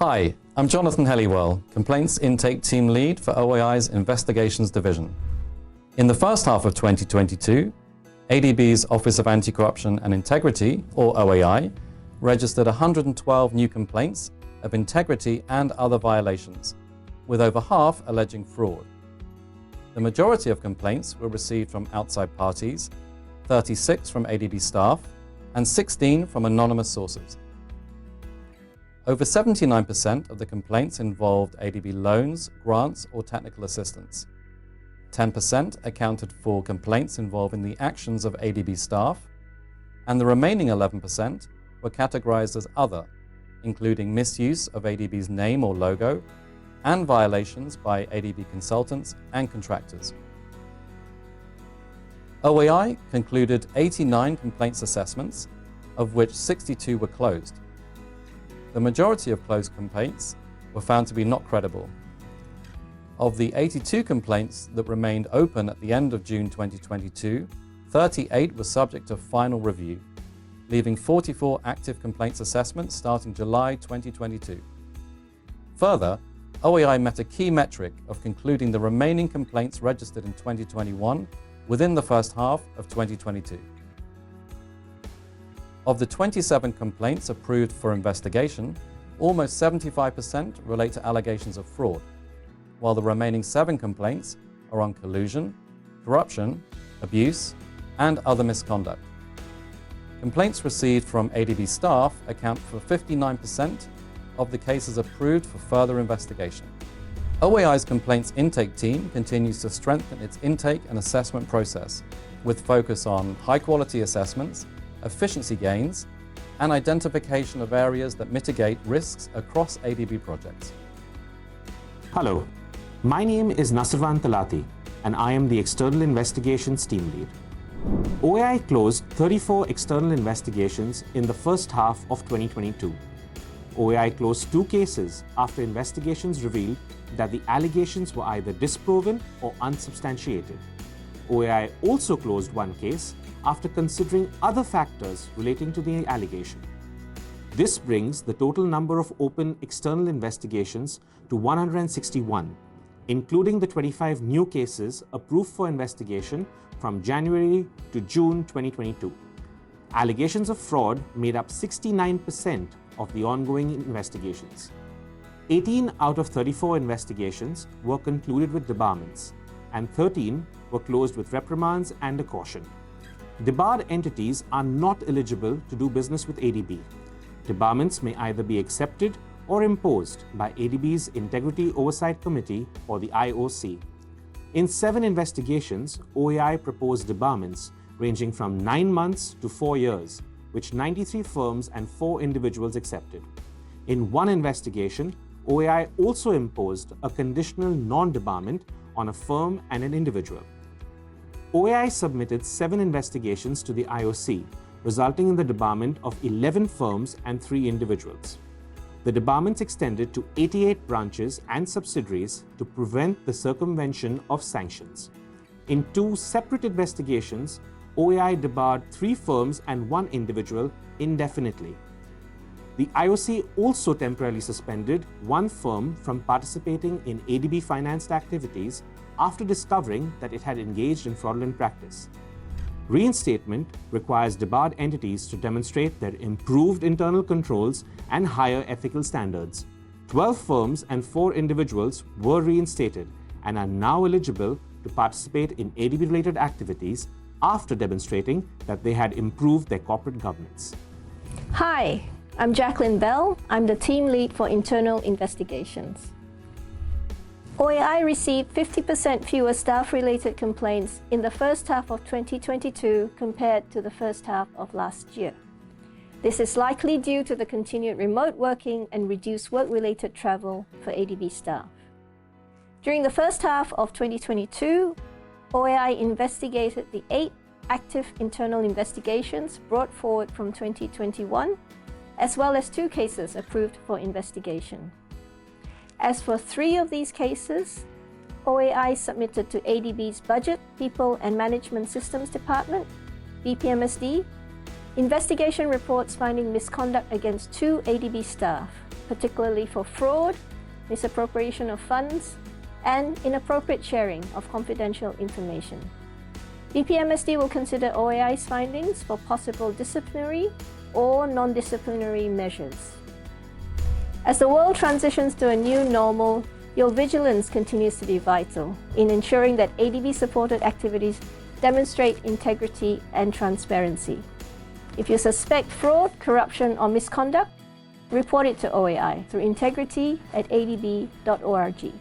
Hi, I'm Jonathan Helliwell, Complaints Intake Team Lead for OAI's Investigations Division. In the first half of 2022, ADB's Office of Anti-Corruption and Integrity, or OAI, registered 112 new complaints of integrity and other violations, with over half alleging fraud. The majority of complaints were received from outside parties, 36 from ADB staff, and 16 from anonymous sources. Over 79% of the complaints involved ADB loans, grants, or technical assistance. 10% accounted for complaints involving the actions of ADB staff, and the remaining 11% were categorized as other, including misuse of ADB's name or logo, and violations by ADB consultants and contractors. OAI concluded 89 complaints assessments, of which 62 were closed. The majority of closed complaints were found to be not credible. Of the 82 complaints that remained open at the end of June 2022, 38 were subject to final review, leaving 44 active complaints assessments starting July 2022. Further, OAI met a key metric of concluding the remaining complaints registered in 2021 within the first half of 2022. Of the 27 complaints approved for investigation, almost 75% relate to allegations of fraud, while the remaining 7 complaints are on collusion, corruption, abuse, and other misconduct. Complaints received from ADB staff account for 59% of the cases approved for further investigation. OAI's complaints intake team continues to strengthen its intake and assessment process, with focus on high-quality assessments, efficiency gains, and identification of areas that mitigate risks across ADB projects. Hello, my name is Nasirwan Talati, and I am the External Investigations Team Lead. OAI closed 34 external investigations in the first half of 2022. OAI closed 2 cases after investigations revealed that the allegations were either disproven or unsubstantiated. OAI also closed 1 case after considering other factors relating to the allegation. This brings the total number of open external investigations to 161, including the 25 new cases approved for investigation from January to June 2022. Allegations of fraud made up 69% of the ongoing investigations. 18 out of 34 investigations were concluded with debarments, and 13 were closed with reprimands and a caution. Debarred entities are not eligible to do business with ADB. Debarments may either be accepted or imposed by ADB's Integrity Oversight Committee, or the IOC. In 7 investigations, OAI proposed debarments ranging from 9 months to 4 years, which 93 firms and 4 individuals accepted. In 1 investigation, OAI also imposed a conditional non-debarment on a firm and an individual. OAI submitted 7 investigations to the IOC, resulting in the debarment of 11 firms and 3 individuals. The debarments extended to 88 branches and subsidiaries to prevent the circumvention of sanctions. In 2 separate investigations, OAI debarred 3 firms and 1 individual indefinitely. The IOC also temporarily suspended 1 firm from participating in ADB-financed activities after discovering that it had engaged in fraudulent practice. Reinstatement requires debarred entities to demonstrate their improved internal controls and higher ethical standards. 12 firms and 4 individuals were reinstated and are now eligible to participate in ADB-related activities after demonstrating that they had improved their corporate governance. Hi, I'm Jacqueline Bell. I'm the team lead for internal investigations. OAI received 50% fewer staff-related complaints in the first half of 2022 compared to the first half of last year. This is likely due to the continued remote working and reduced work-related travel for ADB staff. During the first half of 2022, OAI investigated the 8 active internal investigations brought forward from 2021, as well as 2 cases approved for investigation. As for 3 of these cases, OAI submitted to ADB's Budget, People and Management Systems Department, BPMSD, investigation reports finding misconduct against 2 ADB staff. particularly for fraud, misappropriation of funds, and inappropriate sharing of confidential information. BPMSD will consider OAI's findings for possible disciplinary or non-disciplinary measures. As the world transitions to a new normal, your vigilance continues to be vital in ensuring that ADB-supported activities demonstrate integrity and transparency. If you suspect fraud, corruption, or misconduct, report it to OAI through integrity@adb.org.